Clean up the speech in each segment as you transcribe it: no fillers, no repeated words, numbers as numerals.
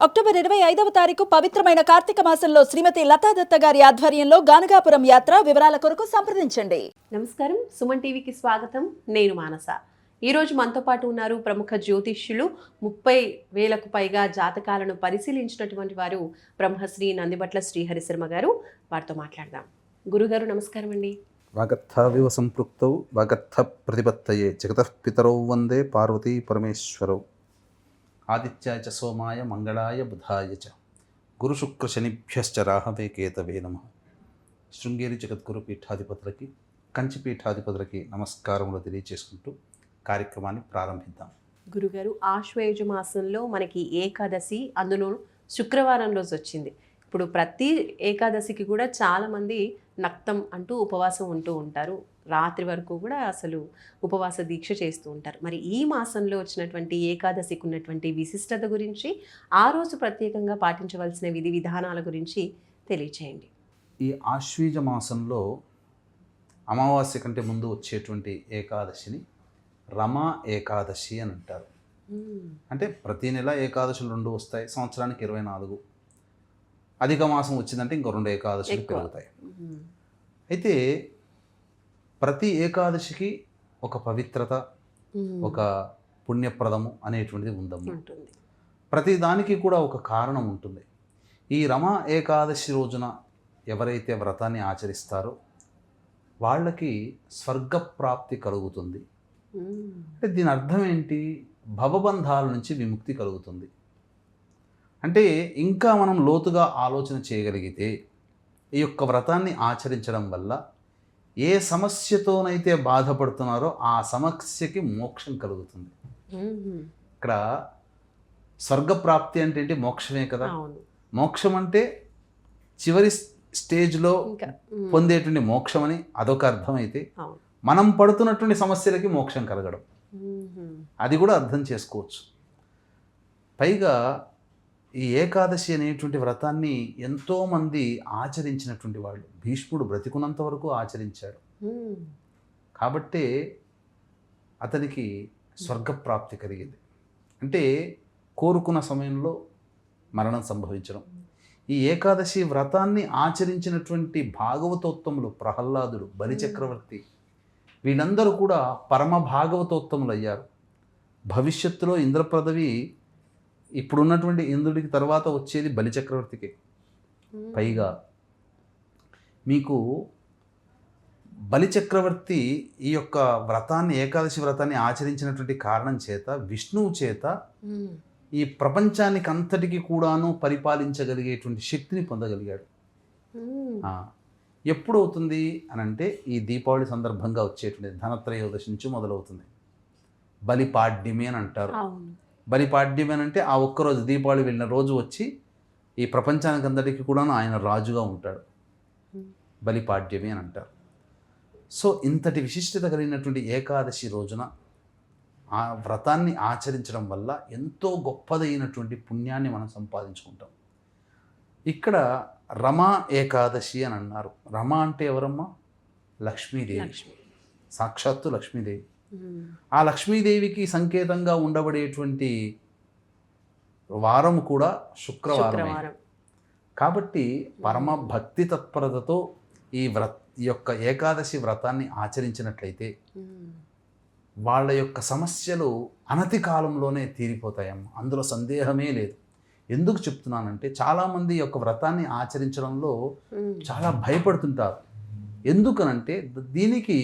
October 25వ తారీఖు పవిత్రమైన కార్తీక మాసంలో శ్రీమతి లతాదత్త గారి ఆధ్వర్యంలో గానగాపురం యాత్ర. వివరాల కొరకు సంప్రదించండి. నమస్కారం, సుమన్ టీవీకి స్వాగతం. నేను మానస. ఈరోజు మనతో పాటు ఉన్నారు ప్రముఖ జ్యోతిష్యులు, 30,000కు పైగా జాతకాలను పరిశీలించినటువంటి వారు బ్రహ్మశ్రీ నందిబట్ల శ్రీహరిశర్మ గారు. వారితో మాట్లాడదాం. గురుగారు నమస్కారం అండి. వాగర్థావివ సంపృక్తౌ వాగర్థ ప్రతిపత్తయే జగతః పితరౌ వందే పార్వతీ పరమేశ్వరౌ. ఆదిత్యాయ చ సోమాయ మంగళాయ బుధాయ చ గురుశుక్ర శనిభ్యశ్చ రాహవే కేతవే నమః. శృంగేరి జగద్గురు పీఠాధిపతులకి, కంచి పీఠాధిపతులకి నమస్కారములు తెలియచేసుకుంటూ కార్యక్రమాన్ని ప్రారంభిద్దాం. గురుగారు, ఆశ్వయుజ మాసంలో మనకి ఏకాదశి, అందులో శుక్రవారం రోజు వచ్చింది. ఇప్పుడు ప్రతి ఏకాదశికి కూడా చాలామంది నక్తం అంటూ ఉపవాసం ఉంటూ ఉంటారు. రాత్రి వరకు కూడా అసలు ఉపవాస దీక్ష చేస్తూ ఉంటారు. మరి ఈ మాసంలో వచ్చినటువంటి ఏకాదశికి ఉన్నటువంటి విశిష్టత గురించి, ఆ రోజు ప్రత్యేకంగా పాటించవలసిన విధి విధానాల గురించి తెలియచేయండి. ఈ ఆశ్వీజ మాసంలో అమావాస్య కంటే ముందు వచ్చేటువంటి ఏకాదశిని రమా ఏకాదశి అని అంటారు. అంటే ప్రతి నెల ఏకాదశులు 2 వస్తాయి, సంవత్సరానికి 24. అధిక మాసం వచ్చిందంటే ఇంకో 2 ఏకాదశులు పెరుగుతాయి. అయితే ప్రతి ఏకాదశికి ఒక పవిత్రత, ఒక పుణ్యప్రదము అనేటువంటిది ఉందమ్మా. ప్రతి దానికి కూడా ఒక కారణం ఉంటుంది. ఈ రమా ఏకాదశి రోజున ఎవరైతే వ్రతాన్ని ఆచరిస్తారో వాళ్ళకి స్వర్గప్రాప్తి కలుగుతుంది. అంటే దీని అర్థం ఏంటి? భవబంధాల నుంచి విముక్తి కలుగుతుంది. అంటే ఇంకా మనం లోతుగా ఆలోచన చేయగలిగితే ఈ యొక్క వ్రతాన్ని ఆచరించడం వల్ల ఏ సమస్యతోనైతే బాధపడుతున్నారో ఆ సమస్యకి మోక్షం కలుగుతుంది. ఇక్కడ స్వర్గప్రాప్తి అంటే ఏంటి? మోక్షమే కదా. మోక్షం అంటే చివరి స్టేజ్లో పొందేటువంటి మోక్షం అని అదొక అర్థం అయితే, మనం పడుతున్నటువంటి సమస్యలకి మోక్షం కలగడం, అది కూడా అర్థం చేసుకోవచ్చు. పైగా ఈ ఏకాదశి అనేటువంటి వ్రతాన్ని ఎంతోమంది ఆచరించినటువంటి వాళ్ళు, భీష్ముడు బ్రతికున్నంత వరకు ఆచరించాడు. కాబట్టే అతనికి స్వర్గప్రాప్తి కలిగింది. అంటే కోరుకున్న సమయంలో మరణం సంభవించడం. ఈ ఏకాదశి వ్రతాన్ని ఆచరించినటువంటి భాగవతోత్తములు, ప్రహ్లాదుడు, బలిచక్రవర్తి, వీళ్ళందరూ కూడా పరమ భాగవతోత్తములు అయ్యారు. భవిష్యత్తులో ఇంద్రపదవి ఇప్పుడున్నటువంటి ఇంద్రుడికి తర్వాత వచ్చేది బలిచక్రవర్తికి. పైగా మీకు బలిచక్రవర్తి ఈ యొక్క వ్రతాన్ని, ఏకాదశి వ్రతాన్ని ఆచరించినటువంటి కారణం చేత, విష్ణువు చేత ఈ ప్రపంచానికి అంతటికి కూడాను పరిపాలించగలిగేటువంటి శక్తిని పొందగలిగాడు. ఎప్పుడు అవుతుంది అని అంటే ఈ దీపావళి సందర్భంగా వచ్చేటువంటి ధనత్రయోదశి నుంచి మొదలవుతుంది. బలిపాడ్యమి అని అంటారు. బలిపాడ్యమి అని అంటే ఆ ఒక్కరోజు, దీపావళి వెళ్ళిన రోజు వచ్చి ఈ ప్రపంచానికి అందరికీ కూడాను ఆయన రాజుగా ఉంటాడు. బలిపాడ్యమి అని అంటారు. సో ఇంతటి విశిష్టత కలిగినటువంటి ఏకాదశి రోజున ఆ వ్రతాన్ని ఆచరించడం వల్ల ఎంతో గొప్పదైనటువంటి పుణ్యాన్ని మనం సంపాదించుకుంటాం. ఇక్కడ రమా ఏకాదశి అని అన్నారు. రమ అంటే ఎవరమ్మా? లక్ష్మీదేవి, సాక్షాత్తు లక్ష్మీదేవి. ఆ లక్ష్మీదేవికి సంకేతంగా ఉండబడేటువంటి వారం కూడా శుక్రవారం. కాబట్టి పరమ భక్తి తత్పరతతో ఈ యొక్క ఏకాదశి వ్రతాన్ని ఆచరించినట్లయితే వాళ్ళ యొక్క సమస్యలు అనతి కాలంలోనే తీరిపోతాయమ్మ. అందులో సందేహమే లేదు. ఎందుకు చెప్తున్నానంటే, చాలామంది యొక్క వ్రతాన్ని ఆచరించడంలో చాలా భయపడుతుంటారు. ఎందుకనంటే దీనికి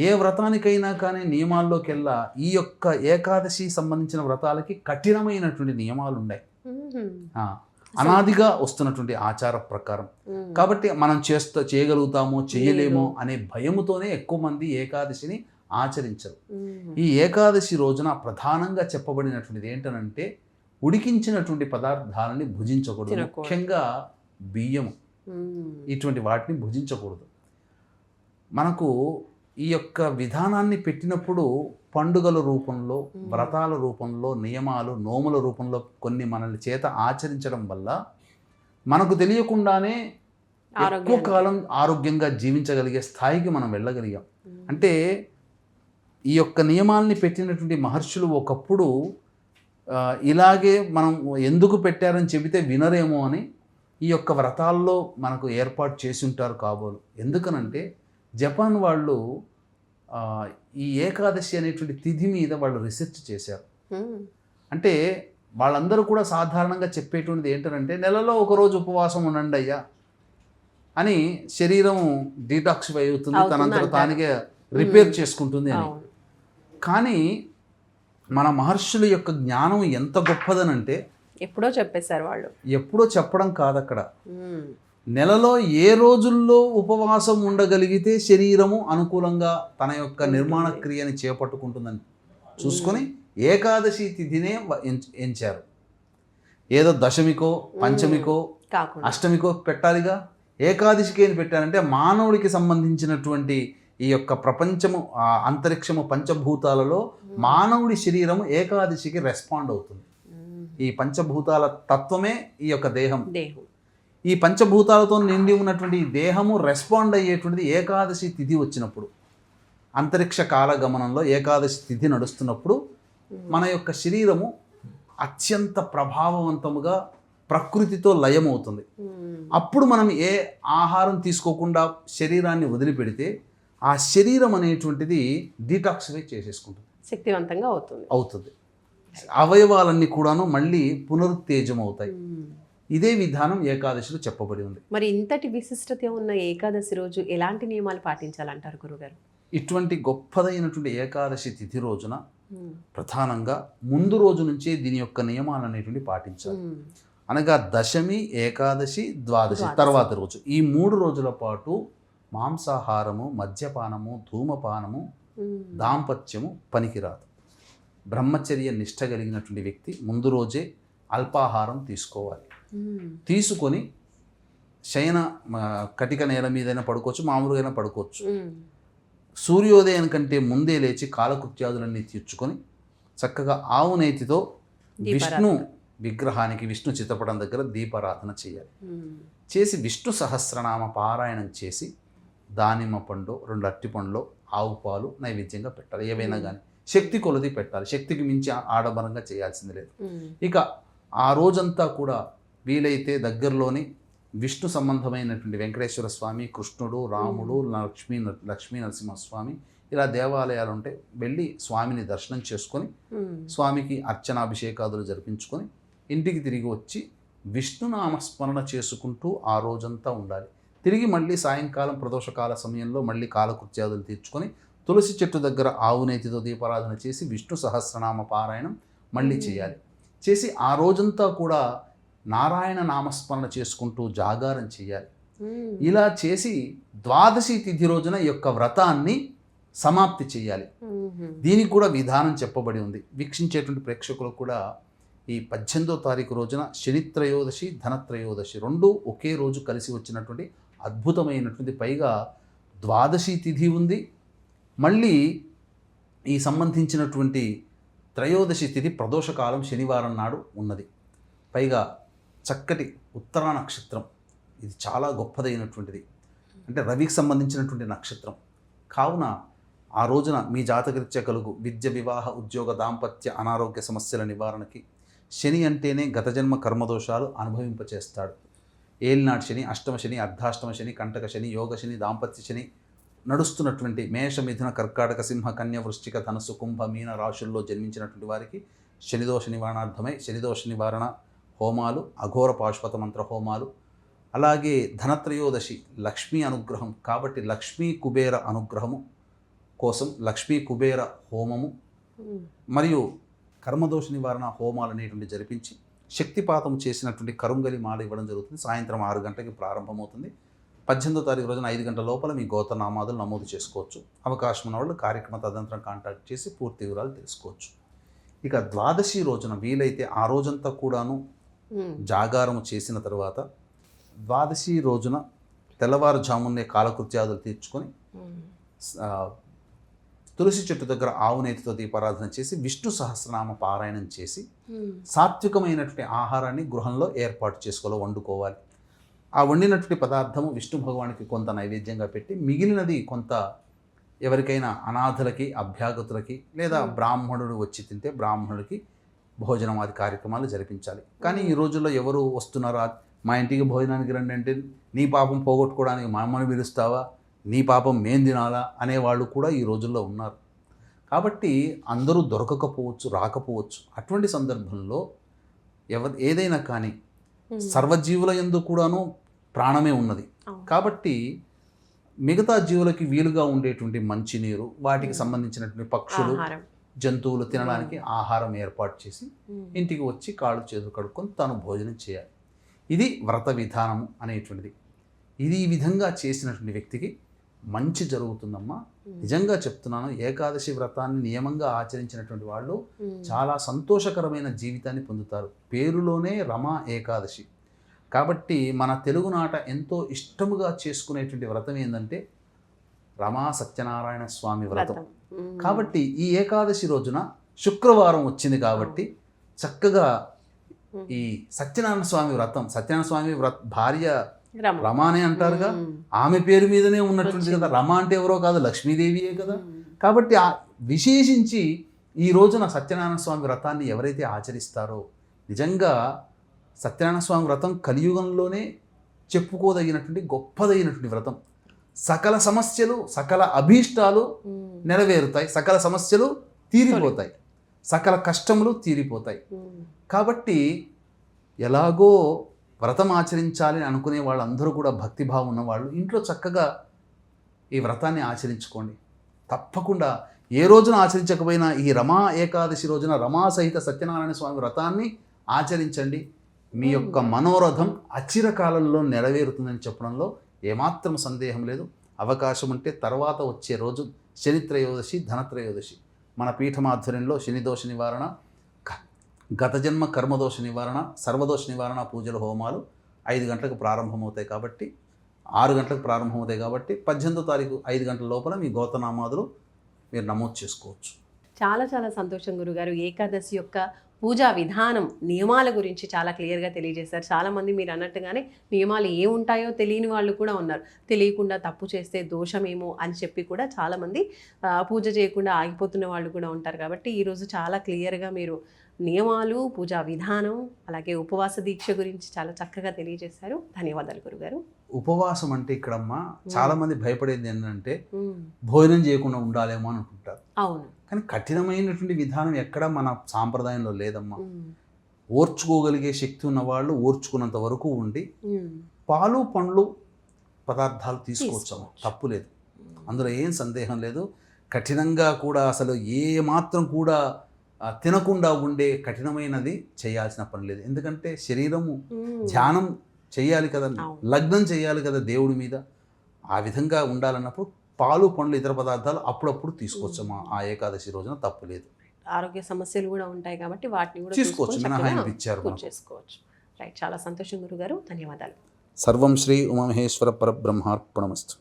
ఏ వ్రతానికైనా కానీ నియమాల్లోకెల్లా ఈ యొక్క ఏకాదశి సంబంధించిన వ్రతాలకి కఠినమైనటువంటి నియమాలు ఉన్నాయి. అనాదిగా వస్తున్నటువంటి ఆచార ప్రకారం. కాబట్టి మనం చేయగలుగుతామో చేయలేమో అనే భయముతోనే ఎక్కువ మంది ఏకాదశిని ఆచరించరు. ఈ ఏకాదశి రోజున ప్రధానంగా చెప్పబడినటువంటిది ఏంటనంటే, ఉడికించినటువంటి పదార్థాలని భుజించకూడదు. ముఖ్యంగా బియ్యము, ఇటువంటి వాటిని భుజించకూడదు. మనకు ఈ యొక్క విధానాన్ని పెట్టినప్పుడు పండుగల రూపంలో, వ్రతాల రూపంలో, నియమాలు, నోముల రూపంలో కొన్ని మనల్ని చేత ఆచరించడం వల్ల మనకు తెలియకుండానే ఎక్కువ కాలం ఆరోగ్యంగా జీవించగలిగే స్థాయికి మనం వెళ్ళగలిగాం. అంటే ఈ యొక్క నియమాల్ని పెట్టినటువంటి మహర్షులు ఒకప్పుడు ఇలాగే మనం ఎందుకు పెట్టారని చెబితే వినరేమో అని ఈ యొక్క వ్రతాల్లో మనకు ఏర్పాటు చేసి ఉంటారు కాబోలు. ఎందుకనంటే జపాన్ వాళ్ళు ఈ ఏకాదశి అనేటువంటి తిథి మీద వాళ్ళు రీసెర్చ్ చేశారు. అంటే వాళ్ళందరూ కూడా సాధారణంగా చెప్పేటువంటిది ఏంటంటే నెలలో ఒకరోజు ఉపవాసం ఉండండి అయ్యా అని, శరీరం డీటాక్సిఫై అవుతుంది, తనంతట తానికే రిపేర్ చేసుకుంటుంది అని. కానీ మన మహర్షుల యొక్క జ్ఞానం ఎంత గొప్పదనంటే ఎప్పుడో చెప్పేశారు వాళ్ళు. ఎప్పుడో చెప్పడం కాదు, అక్కడ నెలలో ఏ రోజుల్లో ఉపవాసం ఉండగలిగితే శరీరము అనుకూలంగా తన యొక్క నిర్మాణ క్రియని చేపట్టుకుంటుందని చూసుకొని ఏకాదశి తిథినే ఎంచారు. ఏదో దశమికో పంచమికో అష్టమికో పెట్టాలిగా, ఏకాదశికి ఏం పెట్టారంటే మానవుడికి సంబంధించినటువంటి ఈ యొక్క ప్రపంచము అంతరిక్షము పంచభూతాలలో మానవుడి శరీరము ఏకాదశికి రెస్పాండ్ అవుతుంది. ఈ పంచభూతాల తత్వమే ఈ యొక్క దేహం. ఈ పంచభూతాలతో నిండి ఉన్నటువంటి ఈ దేహము రెస్పాండ్ అయ్యేటువంటిది ఏకాదశి తిథి వచ్చినప్పుడు. అంతరిక్ష కాలగమనంలో ఏకాదశి తిథి నడుస్తున్నప్పుడు మన యొక్క శరీరము అత్యంత ప్రభావవంతముగా ప్రకృతితో లయమవుతుంది. అప్పుడు మనం ఏ ఆహారం తీసుకోకుండా శరీరాన్ని వదిలిపెడితే ఆ శరీరం అనేటువంటిది డీటాక్సిఫై చేసేసుకుంటుంది, శక్తివంతంగా అవుతుంది. అవయవాలన్నీ కూడాను మళ్ళీ పునరుత్తేజం అవుతాయి. ఇదే విధానం ఏకాదశిలో చెప్పబడి ఉంది. మరి ఇంతటి విశిష్టత ఉన్న ఏకాదశి రోజు ఎలాంటి నియమాలు పాటించాలంటారు గురుగారు? ఇటువంటి గొప్పదైనటువంటి ఏకాదశి తిథి రోజున ప్రధానంగా ముందు రోజు నుంచే దీని యొక్క నియమాలు అనేటువంటి పాటించాలి. అనగా దశమి, ఏకాదశి, ద్వాదశి తర్వాత రోజు, ఈ 3 రోజుల పాటు మాంసాహారము, మద్యపానము, ధూమపానము, దాంపత్యము పనికిరాదు. బ్రహ్మచర్య నిష్ట కలిగినటువంటి వ్యక్తి ముందు రోజే అల్పాహారం తీసుకోవాలి. తీసుకొని శయన కటిక నేల మీదైనా పడుకోవచ్చు, మామూలుగా పడుకోవచ్చు. సూర్యోదయం కంటే ముందే లేచి కాలకృత్యాదులన్నీ తీర్చుకొని చక్కగా ఆవు నేతితో విష్ణు విగ్రహానికి, విష్ణు చిత్తపటం దగ్గర దీపారాధన చేయాలి. చేసి విష్ణు సహస్రనామ పారాయణం చేసి దానిమ్మ పండు, 2 అరటి పండ్లు, ఆవు పాలు నైవేద్యంగా పెట్టాలి. ఏవైనా కానీ శక్తి కొలది పెట్టాలి, శక్తికి మించి ఆడంబరంగా చేయాల్సింది లేదు. ఇక ఆ రోజంతా కూడా వీలైతే దగ్గరలోని విష్ణు సంబంధమైనటువంటి వెంకటేశ్వర స్వామి, కృష్ణుడు, రాముడు, లక్ష్మీ నరసింహస్వామి ఇలా దేవాలయాలు ఉంటే వెళ్ళి స్వామిని దర్శనం చేసుకొని స్వామికి అర్చనాభిషేకాదులు జరిపించుకొని ఇంటికి తిరిగి వచ్చి విష్ణునామస్మరణ చేసుకుంటూ ఆ రోజంతా ఉండాలి. తిరిగి మళ్ళీ సాయంకాలం ప్రదోషకాల సమయంలో మళ్ళీ కాలకృత్యాదులు తీర్చుకొని తులసి చెట్టు దగ్గర ఆవు నేతితో దీపారాధన చేసి విష్ణు సహస్రనామ పారాయణం మళ్ళీ చేయాలి. చేసి ఆ రోజంతా కూడా నారాయణ నామస్మరణ చేసుకుంటూ జాగారం చేయాలి. ఇలా చేసి ద్వాదశి తిథి రోజున ఈ యొక్క వ్రతాన్ని సమాప్తి చేయాలి. దీనికి కూడా విధానం చెప్పబడి ఉంది. వీక్షించేటువంటి ప్రేక్షకులకు కూడా ఈ 18వ తారీఖు రోజున శనిత్రయోదశి, ధనత్రయోదశి 2 ఒకే రోజు కలిసి వచ్చినటువంటి అద్భుతమైనటువంటి, పైగా ద్వాదశి తిథి ఉంది, మళ్ళీ ఈ సంబంధించినటువంటి త్రయోదశి తిథి ప్రదోషకాలం శనివారం నాడు ఉన్నది. పైగా చక్కటి ఉత్తరా నక్షత్రం, ఇది చాలా గొప్పదైనటువంటిది. అంటే రవికి సంబంధించినటువంటి నక్షత్రం కావున ఆ రోజున మీ జాతకరీత్యా కలుగు విద్య, వివాహ, ఉద్యోగ, దాంపత్య, అనారోగ్య సమస్యల నివారణకి శని అంటేనే గత జన్మ కర్మదోషాలు అనుభవింపచేస్తాడు. ఏలినాటి శని, అష్టమ శని, అర్ధాష్టమ శని, కంటక శని, యోగ శని, దాంపత్య శని నడుస్తున్నటువంటి మేష, మిథున, కర్కాటక, సింహ, కన్య, వృశ్చిక, ధనుస్సు, కుంభ, మీన రాశుల్లో జన్మించినటువంటి వారికి శనిదోష నివారణార్థమై శనిదోష నివారణ హోమాలు, అఘోర పాశుపత మంత్ర హోమాలు, అలాగే ధనత్రయోదశి లక్ష్మీ అనుగ్రహం కాబట్టి లక్ష్మీ కుబేర అనుగ్రహము కోసం లక్ష్మీ కుబేర హోమము మరియు కర్మదోష నివారణ హోమాలు అనేటువంటి జరిపించి శక్తిపాతం చేసినటువంటి కరుంగలి మాల ఇవ్వడం జరుగుతుంది. సాయంత్రం 6 గంటలకి ప్రారంభమవుతుంది. 18వ తారీఖు రోజున 5 గంటల లోపల మీ గోత్రనామాదులు నమోదు చేసుకోవచ్చు. అవకాశం ఉన్న వాళ్ళు కార్యక్రమ తదనంతరం కాంటాక్ట్ చేసి పూర్తి వివరాలు తెలుసుకోవచ్చు. ఇక ద్వాదశి రోజున వీలైతే ఆ రోజంతా కూడాను జాగారము చేసిన తర్వాత ద్వాదశి రోజున తెల్లవారుజామునే కాలకృత్యాదులు తీర్చుకొని తులసి చెట్టు దగ్గర ఆవు నేతితో దీపారాధన చేసి విష్ణు సహస్రనామ పారాయణం చేసి సాత్వికమైనటువంటి ఆహారాన్ని గృహంలో ఏర్పాటు చేసుకోవాలి, వండుకోవాలి. ఆ వండినటువంటి పదార్థము విష్ణు భగవానికి కొంత నైవేద్యంగా పెట్టి మిగిలినది కొంత ఎవరికైనా అనాథలకి, అభ్యాగతులకి లేదా బ్రాహ్మణుడు వచ్చి తింటే బ్రాహ్మణుడికి భోజనమాది కార్యక్రమాలు జరిపించాలి. కానీ ఈ రోజుల్లో ఎవరు వస్తున్నారా, మా ఇంటికి భోజనానికి రండి అంటే నీ పాపం పోగొట్టుకోవడానికి మా అమ్మని పిలుస్తావా, నీ పాపం మేం తినాలా అనేవాళ్ళు కూడా ఈ రోజుల్లో ఉన్నారు. కాబట్టి అందరూ దొరకకపోవచ్చు, రాకపోవచ్చు. అటువంటి సందర్భంలో ఏదైనా కానీ సర్వజీవుల యందు కూడాను ప్రాణమే ఉన్నది. కాబట్టి మిగతా జీవులకి వీలుగా ఉండేటువంటి మంచినీరు, వాటికి సంబంధించినటువంటి పక్షులు, జంతువులు తినడానికి ఆహారం ఏర్పాటు చేసి ఇంటికి వచ్చి కాళ్ళు చేతులు కడుక్కొని తాను భోజనం చేయాలి. ఇది వ్రత విధానము అనేటువంటిది. ఇది ఈ విధంగా చేసినటువంటి వ్యక్తికి మంచి జరుగుతుందమ్మా. నిజంగా చెప్తున్నాను, ఏకాదశి వ్రతాన్ని నియమంగా ఆచరించినటువంటి వాళ్ళు చాలా సంతోషకరమైన జీవితాన్ని పొందుతారు. పేరులోనే రమా ఏకాదశి. కాబట్టి మన తెలుగునాట ఎంతో ఇష్టముగా చేసుకునేటువంటి వ్రతం ఏంటంటే రమా సత్యనారాయణ స్వామి వ్రతం. కాబట్టి ఈ ఏకాదశి రోజున శుక్రవారం వచ్చింది కాబట్టి చక్కగా ఈ సత్యనారాయణ స్వామి వ్రతం, సత్యనారాయణ స్వామి భార్య రమానే అంటారుగా, ఆమె పేరు మీదనే ఉన్నటువంటి కదా. రమ అంటే ఎవరో కాదు, లక్ష్మీదేవియే కదా. కాబట్టి విశేషించి ఈ రోజున సత్యనారాయణ స్వామి వ్రతాన్ని ఎవరైతే ఆచరిస్తారో, నిజంగా సత్యనారాయణ స్వామి వ్రతం కలియుగంలోనే చెప్పుకోదగినటువంటి గొప్పదైనటువంటి వ్రతం. సకల సమస్యలు, సకల అభీష్టాలు నెరవేరుతాయి, సకల సమస్యలు తీరిపోతాయి, సకల కష్టములు తీరిపోతాయి. కాబట్టి ఎలాగో వ్రతం ఆచరించాలని అనుకునే వాళ్ళందరూ కూడా భక్తిభావం ఉన్నవాళ్ళు ఇంట్లో చక్కగా ఈ వ్రతాన్ని ఆచరించుకోండి. తప్పకుండా ఏ రోజున ఆచరించకపోయినా ఈ రమా ఏకాదశి రోజున రమా సహిత సత్యనారాయణ స్వామి వ్రతాన్ని ఆచరించండి. మీ యొక్క మనోరథం అచిరకాలంలో నెరవేరుతుందని చెప్పడంలో ఏమాత్రం సందేహం లేదు. అవకాశం ఉంటే తర్వాత వచ్చే రోజు శనిత్రయోదశి, ధనత్రయోదశి మన పీఠమాధ్వర్యంలో శనిదోష నివారణ, గత జన్మ కర్మదోష నివారణ, సర్వదోష నివారణ పూజలు, హోమాలు 5 గంటలకు ప్రారంభమవుతాయి. కాబట్టి 6 గంటలకు ప్రారంభమవుతాయి. కాబట్టి 18వ తారీఖు 5 గంటల లోపల మీ గోతనామాదులు మీరు నమోదు చేసుకోవచ్చు. చాలా చాలా సంతోషం గురుగారు. ఏకాదశి యొక్క పూజా విధానం, నియమాల గురించి చాలా క్లియర్గా తెలియజేశారు. చాలామంది మీరు అన్నట్టుగానే నియమాలు ఏముంటాయో తెలియని వాళ్ళు కూడా ఉన్నారు. తెలియకుండా తప్పు చేస్తే దోషమేమో అని చెప్పి కూడా చాలామంది పూజ చేయకుండా ఆగిపోతున్న వాళ్ళు కూడా ఉంటారు. కాబట్టి ఈరోజు చాలా క్లియర్గా మీరు నియమాలు, పూజా విధానం, అలాగే ఉపవాస దీక్ష గురించి చాలా చక్కగా తెలియజేశారు. ధన్యవాదాలు గురుగారు. ఉపవాసం అంటే ఇక్కడమ్మా చాలా మంది భయపడేది ఏంటంటే భోజనం చేయకుండా ఉండాలేమో అని అనుకుంటారు. అవును, కానీ కఠినమైనటువంటి విధానం ఎక్కడ మన సాంప్రదాయంలో లేదమ్మా. ఓర్చుకోగలిగే శక్తి ఉన్న వాళ్ళు ఓర్చుకున్నంత వరకు ఉండి పాలు పండ్లు పదార్థాలు తీసుకోవచ్చాము, తప్పు లేదు, అందులో ఏం సందేహం లేదు. కఠినంగా కూడా అసలు ఏ మాత్రం కూడా తినకుండా ఉండే కఠినమైనది చేయాల్సిన పని లేదు. ఎందుకంటే శరీరము ధ్యానం చేయాలి కదా, లగ్నం చేయాలి కదా దేవుడి మీద. ఆ విధంగా ఉండాలన్నప్పుడు పాలు పండ్లు ఇతర పదార్థాలు అప్పుడప్పుడు తీసుకోవచ్చమ్మా. ఆ ఏకాదశి రోజున తప్పు లేదు. ఆరోగ్య సమస్యలు కూడా ఉంటాయి కాబట్టి వాటిని కూడా తీసుకోవచ్చు, మినహాయింపు ఇచ్చారు. చేసుకోవచ్చు. రైట్, చాలా సంతోషం గురుగారు. ధన్యవాదాలు. సర్వం శ్రీ ఉమామహేశ్వర పరబ్రహ్మార్పణమస్తు.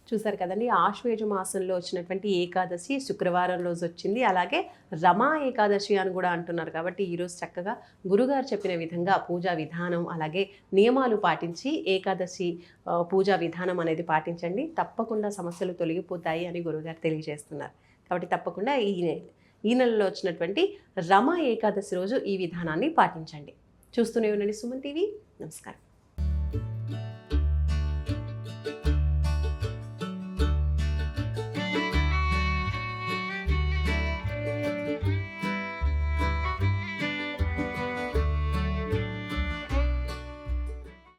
చూసారు కదండి, ఆశ్వేజ మాసంలో వచ్చినటువంటి ఏకాదశి శుక్రవారం రోజు వచ్చింది. అలాగే రమా ఏకాదశి అని కూడా అంటున్నారు. కాబట్టి ఈరోజు చక్కగా గురుగారు చెప్పిన విధంగా పూజా విధానం, అలాగే నియమాలు పాటించి ఏకాదశి పూజా విధానం అనేది పాటించండి. తప్పకుండా సమస్యలు తొలగిపోతాయి అని గురుగారు తెలియజేస్తున్నారు. కాబట్టి తప్పకుండా ఈ నెలలో వచ్చినటువంటి రమా ఏకాదశి రోజు ఈ విధానాన్ని పాటించండి. చూస్తూనే ఉండండి సుమన్ టీవీ. నమస్కారం.